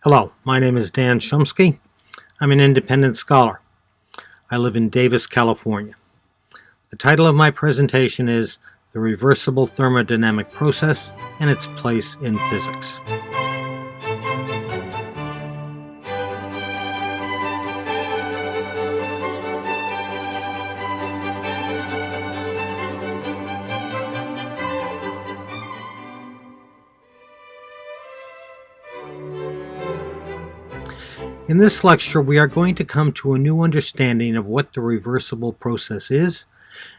Hello, my name is Dan Shumsky. I'm an independent scholar. I live in Davis, California. The title of my presentation is The Reversible Thermodynamic Process and Its Place in Physics. In this lecture, we are going to come to a new understanding of what the reversible process is,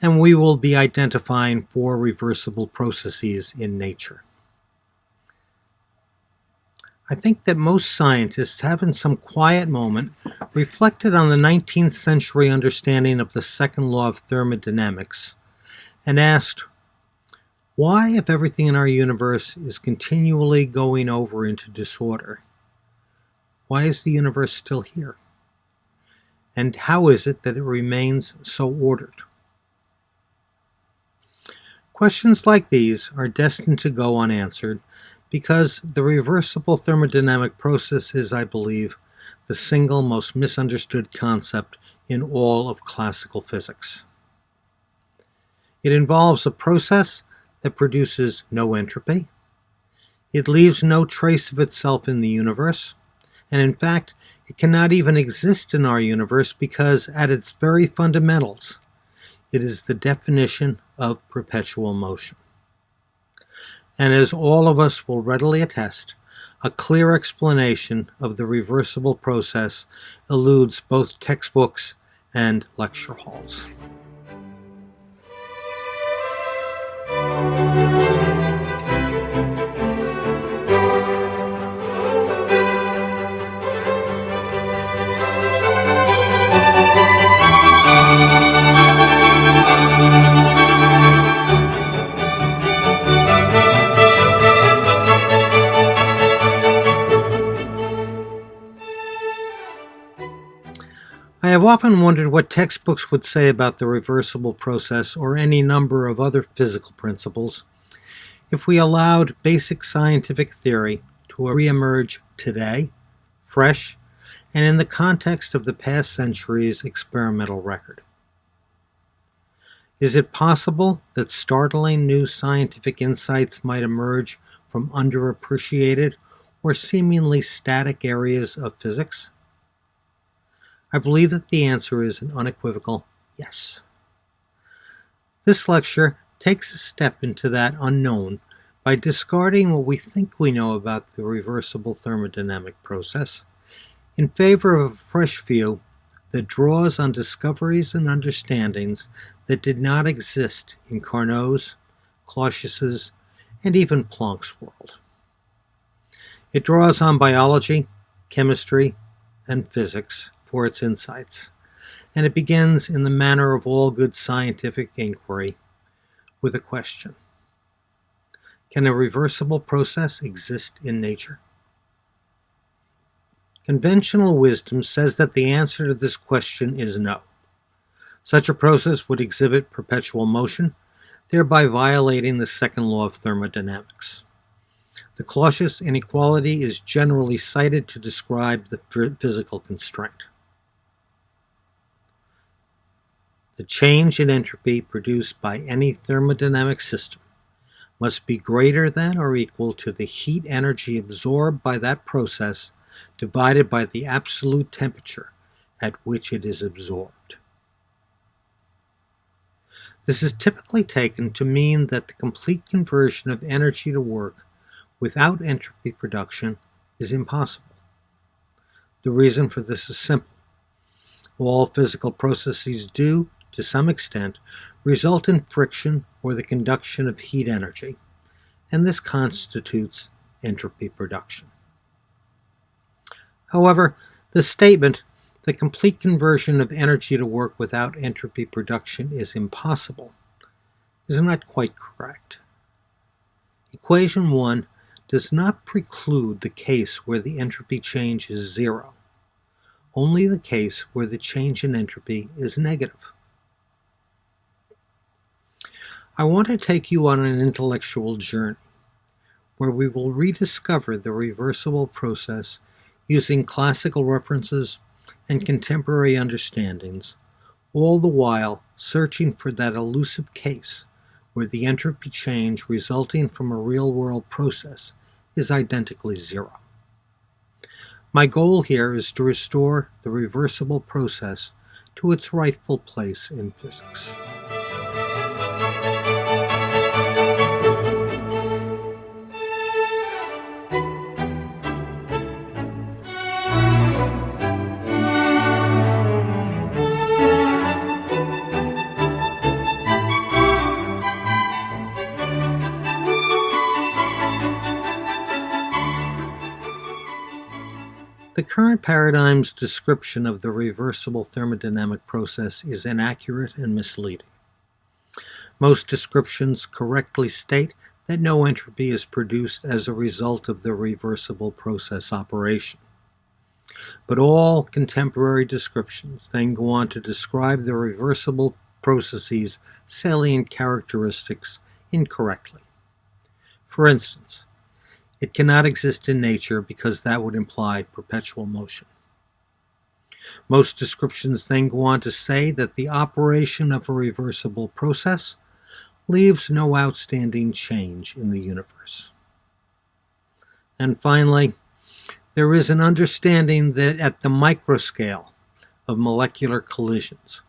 and we will be identifying 4 reversible processes in nature. I think that most scientists have in some quiet moment reflected on the 19th century understanding of the second law of thermodynamics and asked, why, if everything in our universe is continually going over into disorder, why is the universe still here? And how is it that it remains so ordered? Questions like these are destined to go unanswered because the reversible thermodynamic process is, I believe, the single most misunderstood concept in all of classical physics. It involves a process that produces no entropy. It leaves no trace of itself in the universe. And in fact, it cannot even exist in our universe because at its very fundamentals, it is the definition of perpetual motion. And as all of us will readily attest, a clear explanation of the reversible process eludes both textbooks and lecture halls. I have often wondered what textbooks would say about the reversible process or any number of other physical principles if we allowed basic scientific theory to reemerge today, fresh, and in the context of the past century's experimental record. Is it possible that startling new scientific insights might emerge from underappreciated or seemingly static areas of physics? I believe that the answer is an unequivocal yes. This lecture takes a step into that unknown by discarding what we think we know about the reversible thermodynamic process in favor of a fresh view that draws on discoveries and understandings that did not exist in Carnot's, Clausius's, and even Planck's world. It draws on biology, chemistry, and physics for its insights, and it begins in the manner of all good scientific inquiry with a question. Can a reversible process exist in nature? Conventional wisdom says that the answer to this question is no. Such a process would exhibit perpetual motion, thereby violating the second law of thermodynamics. The Clausius inequality is generally cited to describe the physical constraint. The change in entropy produced by any thermodynamic system must be greater than or equal to the heat energy absorbed by that process divided by the absolute temperature at which it is absorbed. This is typically taken to mean that the complete conversion of energy to work without entropy production is impossible. The reason for this is simple. All physical processes do, to some extent, result in friction or the conduction of heat energy, and this constitutes entropy production. However, the statement, the complete conversion of energy to work without entropy production is impossible, is not quite correct. Equation 1 does not preclude the case where the entropy change is zero, only the case where the change in entropy is negative. I want to take you on an intellectual journey where we will rediscover the reversible process using classical references and contemporary understandings, all the while searching for that elusive case where the entropy change resulting from a real-world process is identically zero. My goal here is to restore the reversible process to its rightful place in physics. The current paradigm's description of the reversible thermodynamic process is inaccurate and misleading. Most descriptions correctly state that no entropy is produced as a result of the reversible process operation. But all contemporary descriptions then go on to describe the reversible process's salient characteristics incorrectly. For instance, it cannot exist in nature because that would imply perpetual motion. Most descriptions then go on to say that the operation of a reversible process leaves no outstanding change in the universe. And finally, there is an understanding that at the microscale of molecular collisions,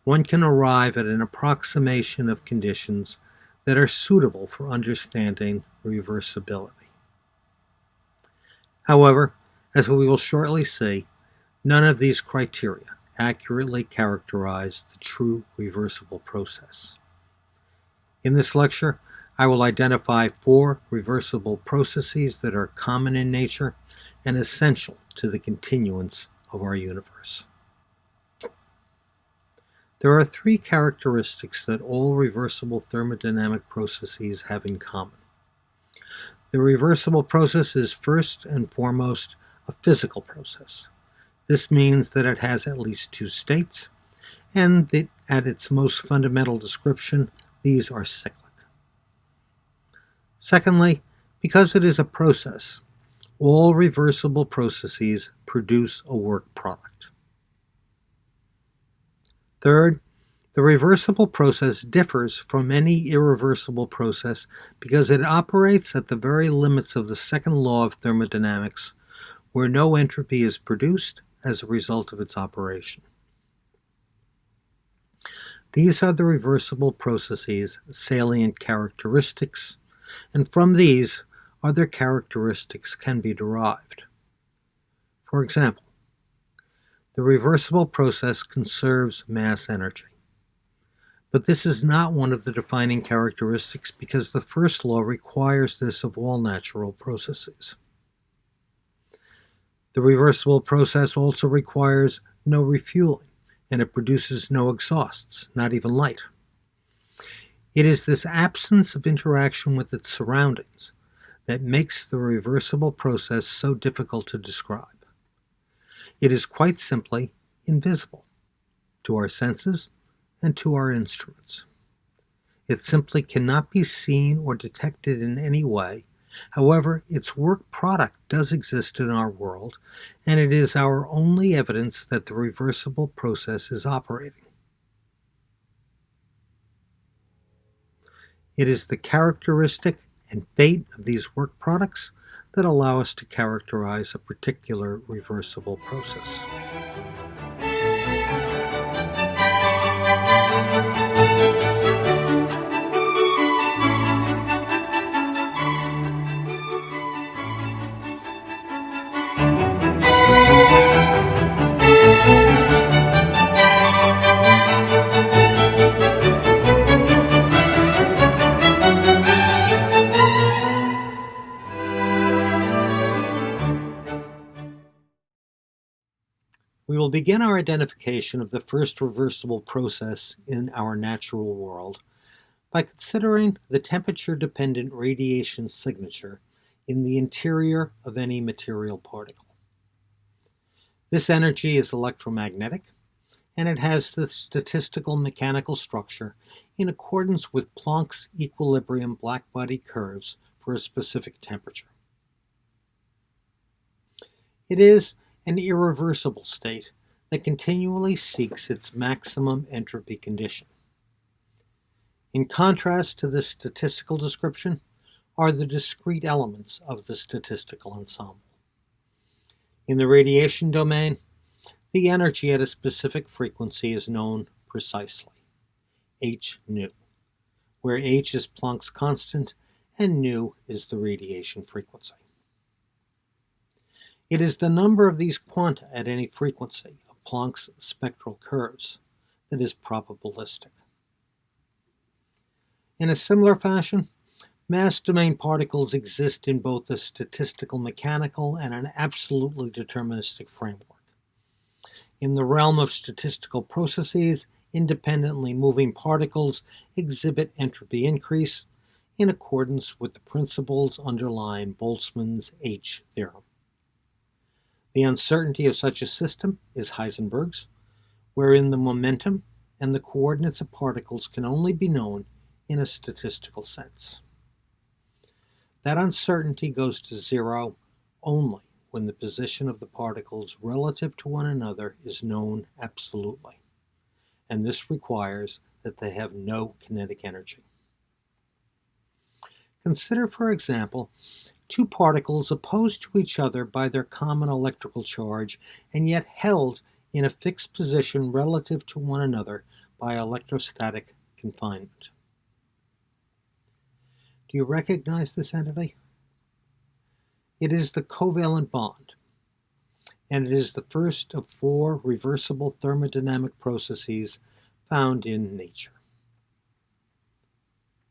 one can arrive at an approximation of conditions that are suitable for understanding reversibility. However, as we will shortly see, none of these criteria accurately characterize the true reversible process. In this lecture, I will identify 4 reversible processes that are common in nature and essential to the continuance of our universe. There are 3 characteristics that all reversible thermodynamic processes have in common. The reversible process is first and foremost a physical process. This means that it has at least 2 states, and that at its most fundamental description, these are cyclic. Secondly, because it is a process, all reversible processes produce a work product. Third, the reversible process differs from any irreversible process because it operates at the very limits of the second law of thermodynamics, where no entropy is produced as a result of its operation. These are the reversible processes' salient characteristics, and from these, other characteristics can be derived. For example, the reversible process conserves mass energy. But this is not one of the defining characteristics because the first law requires this of all natural processes. The reversible process also requires no refueling, and it produces no exhausts, not even light. It is this absence of interaction with its surroundings that makes the reversible process so difficult to describe. It is quite simply invisible to our senses and to our instruments. It simply cannot be seen or detected in any way. However, its work product does exist in our world, and it is our only evidence that the reversible process is operating. It is the characteristic and fate of these work products that allow us to characterize a particular reversible process. We will begin our identification of the first reversible process in our natural world by considering the temperature-dependent radiation signature in the interior of any material particle. This energy is electromagnetic, and it has the statistical mechanical structure in accordance with Planck's equilibrium blackbody curves for a specific temperature. It is an irreversible state that continually seeks its maximum entropy condition. In contrast to this statistical description are the discrete elements of the statistical ensemble. In the radiation domain, the energy at a specific frequency is known precisely, h nu, where h is Planck's constant and nu is the radiation frequency. It is the number of these quanta at any frequency of Planck's spectral curves that is probabilistic. In a similar fashion, mass domain particles exist in both a statistical mechanical and an absolutely deterministic framework. In the realm of statistical processes, independently moving particles exhibit entropy increase in accordance with the principles underlying Boltzmann's H theorem. The uncertainty of such a system is Heisenberg's, wherein the momentum and the coordinates of particles can only be known in a statistical sense. That uncertainty goes to zero only when the position of the particles relative to one another is known absolutely, and this requires that they have no kinetic energy. Consider, for example, two particles opposed to each other by their common electrical charge and yet held in a fixed position relative to one another by electrostatic confinement. Do you recognize this entity? It is the covalent bond, and it is the first of 4 reversible thermodynamic processes found in nature.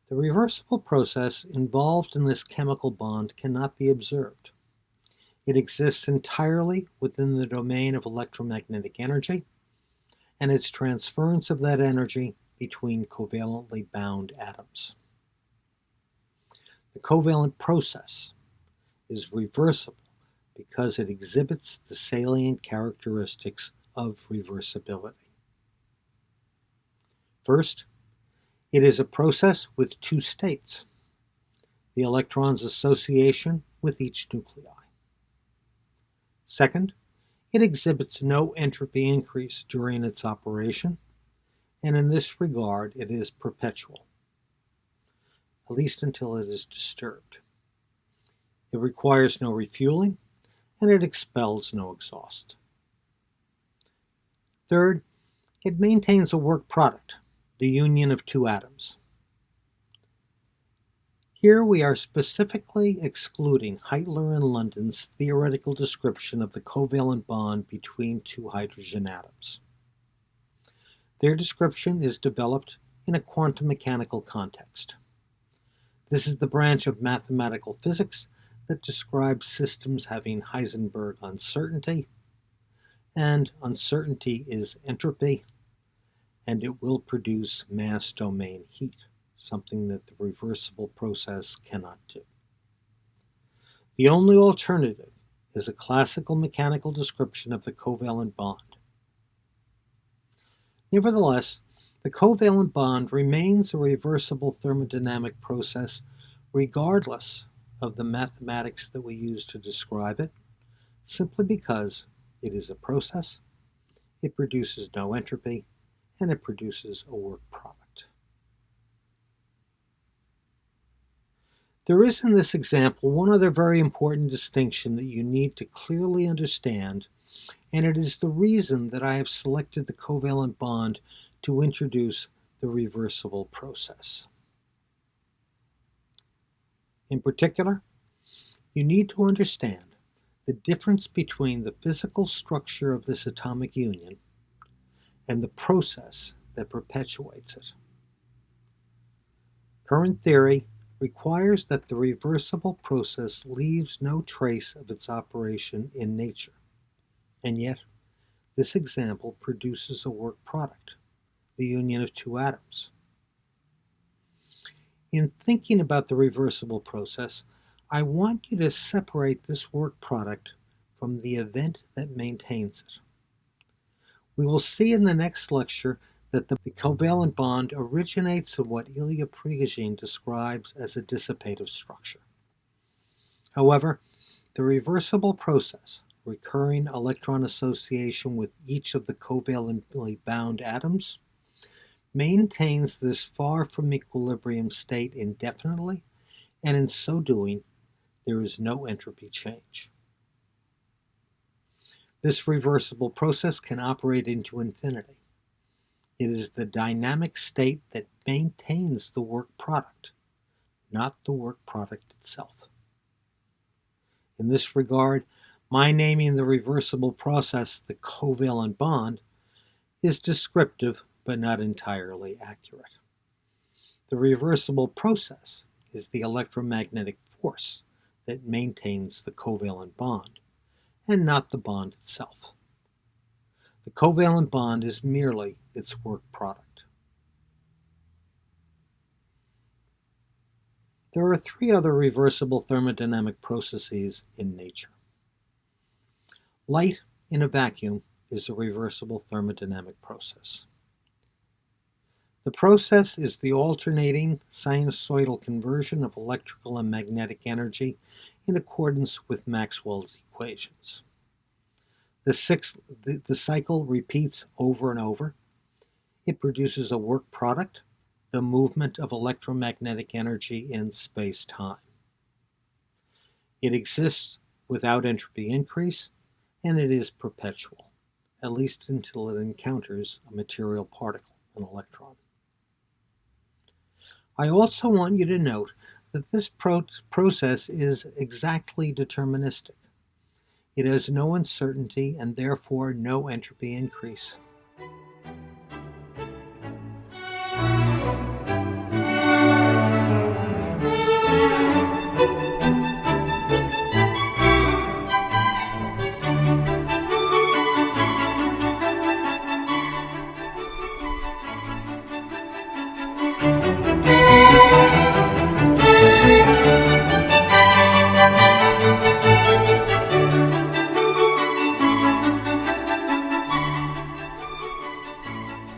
The reversible process involved in this chemical bond cannot be observed. It exists entirely within the domain of electromagnetic energy and its transference of that energy between covalently bound atoms. The covalent process is reversible because it exhibits the salient characteristics of reversibility. First, it is a process with 2 states, the electron's association with each nuclei. Second, it exhibits no entropy increase during its operation, and in this regard it is perpetual, at least until it is disturbed. It requires no refueling, and it expels no exhaust. Third, it maintains a work product, the union of 2 atoms. Here we are specifically excluding Heitler and London's theoretical description of the covalent bond between 2 hydrogen atoms. Their description is developed in a quantum mechanical context. This is the branch of mathematical physics that describes systems having Heisenberg uncertainty, and uncertainty is entropy, and it will produce mass domain heat, something that the reversible process cannot do. The only alternative is a classical mechanical description of the covalent bond. Nevertheless, the covalent bond remains a reversible thermodynamic process regardless of the mathematics that we use to describe it, simply because it is a process, it produces no entropy, and it produces a work product. There is in this example one other very important distinction that you need to clearly understand, and it is the reason that I have selected the covalent bond to introduce the reversible process. In particular, you need to understand the difference between the physical structure of this atomic union and the process that perpetuates it. Current theory requires that the reversible process leaves no trace of its operation in nature, and yet this example produces a work product, the union of 2 atoms. In thinking about the reversible process, I want you to separate this work product from the event that maintains it. We will see in the next lecture that the covalent bond originates in what Ilya Prigogine describes as a dissipative structure. However, the reversible process, recurring electron association with each of the covalently bound atoms, maintains this far from equilibrium state indefinitely, and in so doing, there is no entropy change. This reversible process can operate into infinity. It is the dynamic state that maintains the work product, not the work product itself. In this regard, my naming the reversible process the covalent bond is descriptive but not entirely accurate. The reversible process is the electromagnetic force that maintains the covalent bond, and not the bond itself. The covalent bond is merely its work product. There are three other reversible thermodynamic processes in nature. Light in a vacuum is a reversible thermodynamic process. The process is the alternating sinusoidal conversion of electrical and magnetic energy in accordance with Maxwell's equations. The cycle repeats over and over. It produces a work product, the movement of electromagnetic energy in space-time. It exists without entropy increase, and it is perpetual, at least until it encounters a material particle, an electron. I also want you to note that this process is exactly deterministic. It has no uncertainty and therefore no entropy increase.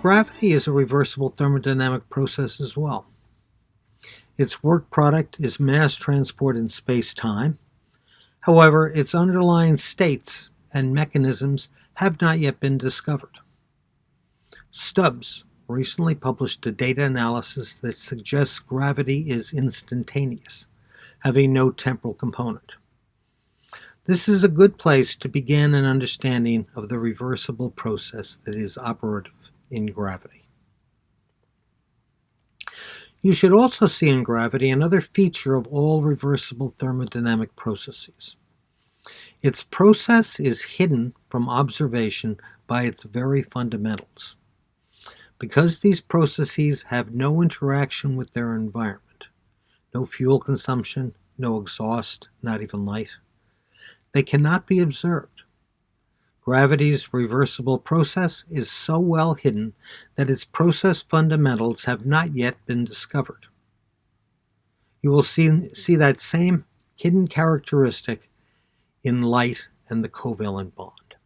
Gravity is a reversible thermodynamic process as well. Its work product is mass transport in space-time. However, its underlying states and mechanisms have not yet been discovered. Stubbs recently published a data analysis that suggests gravity is instantaneous, having no temporal component. This is a good place to begin an understanding of the reversible process that is operative in gravity. You should also see in gravity another feature of all reversible thermodynamic processes. Its process is hidden from observation by its very fundamentals. Because these processes have no interaction with their environment, no fuel consumption, no exhaust, not even light, they cannot be observed. Gravity's reversible process is so well hidden that its process fundamentals have not yet been discovered. You will see that same hidden characteristic in light and the covalent bond.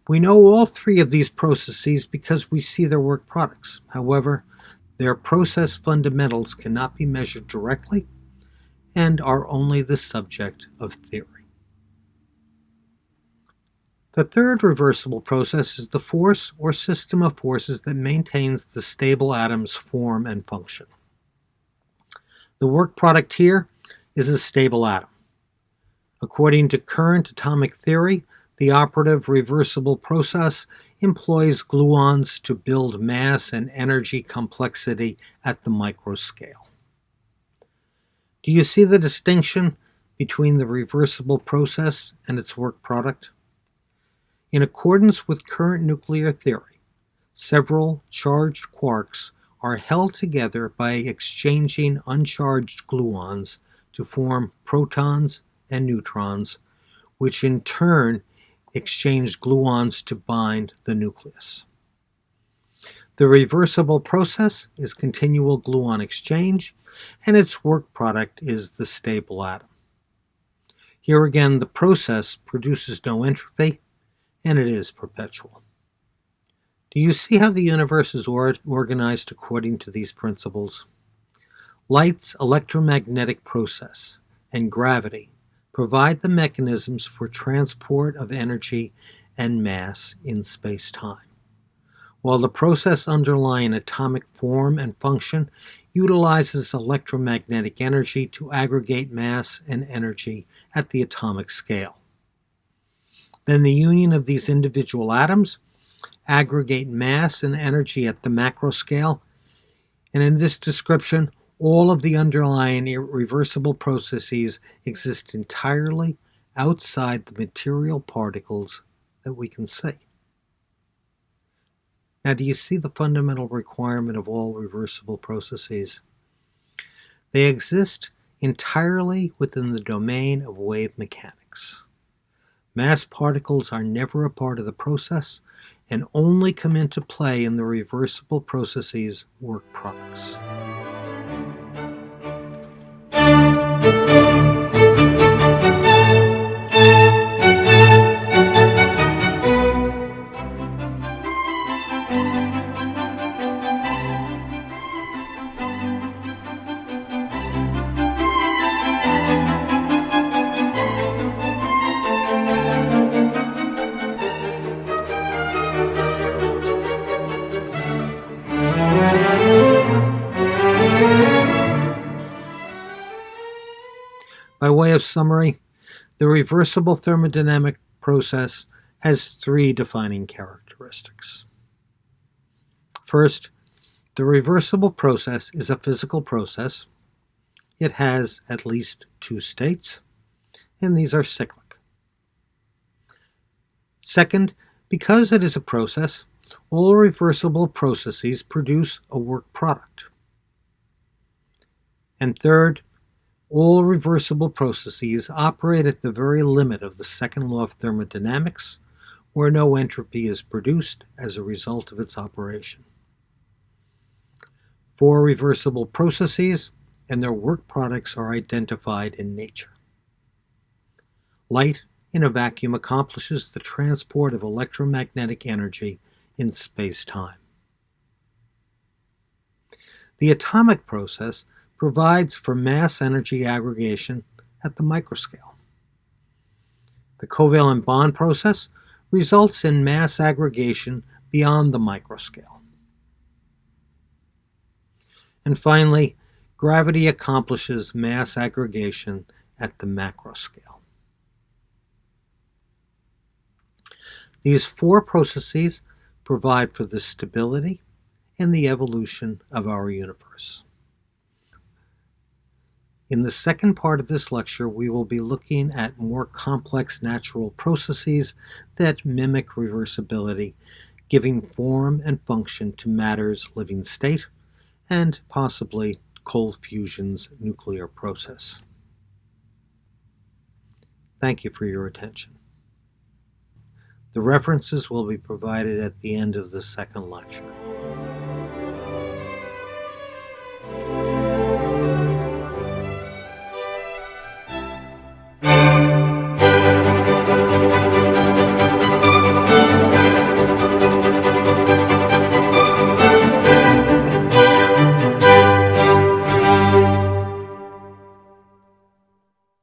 We know all three of these processes because we see their work products. However, their process fundamentals cannot be measured directly and are only the subject of theory. The third reversible process is the force or system of forces that maintains the stable atom's form and function. The work product here is a stable atom. According to current atomic theory, the operative reversible process employs gluons to build mass and energy complexity at the microscale. Do you see the distinction between the reversible process and its work product? In accordance with current nuclear theory, several charged quarks are held together by exchanging uncharged gluons to form protons and neutrons, which in turn exchange gluons to bind the nucleus. The reversible process is continual gluon exchange, and its work product is the stable atom. Here again, the process produces no entropy, and it is perpetual. Do you see how the universe is organized according to these principles? Light's electromagnetic process and gravity provide the mechanisms for transport of energy and mass in space-time, while the process underlying atomic form and function utilizes electromagnetic energy to aggregate mass and energy at the atomic scale. Then the union of these individual atoms aggregate mass and energy at the macro scale, and in this description, all of the underlying irreversible processes exist entirely outside the material particles that we can see. Now, do you see the fundamental requirement of all reversible processes? They exist entirely within the domain of wave mechanics. Mass particles are never a part of the process and only come into play in the reversible processes' work products. By way of summary, the reversible thermodynamic process has three defining characteristics. First, the reversible process is a physical process. It has at least two states, and these are cyclic. Second, because it is a process, all reversible processes produce a work product. And third, all reversible processes operate at the very limit of the second law of thermodynamics, where no entropy is produced as a result of its operation. Four reversible processes and their work products are identified in nature. Light in a vacuum accomplishes the transport of electromagnetic energy in space-time. The atomic process provides for mass energy aggregation at the microscale. The covalent bond process results in mass aggregation beyond the microscale. And finally, gravity accomplishes mass aggregation at the macroscale. These four processes provide for the stability and the evolution of our universe. In the second part of this lecture, we will be looking at more complex natural processes that mimic reversibility, giving form and function to matter's living state, and possibly cold fusion's nuclear process. Thank you for your attention. The references will be provided at the end of the second lecture.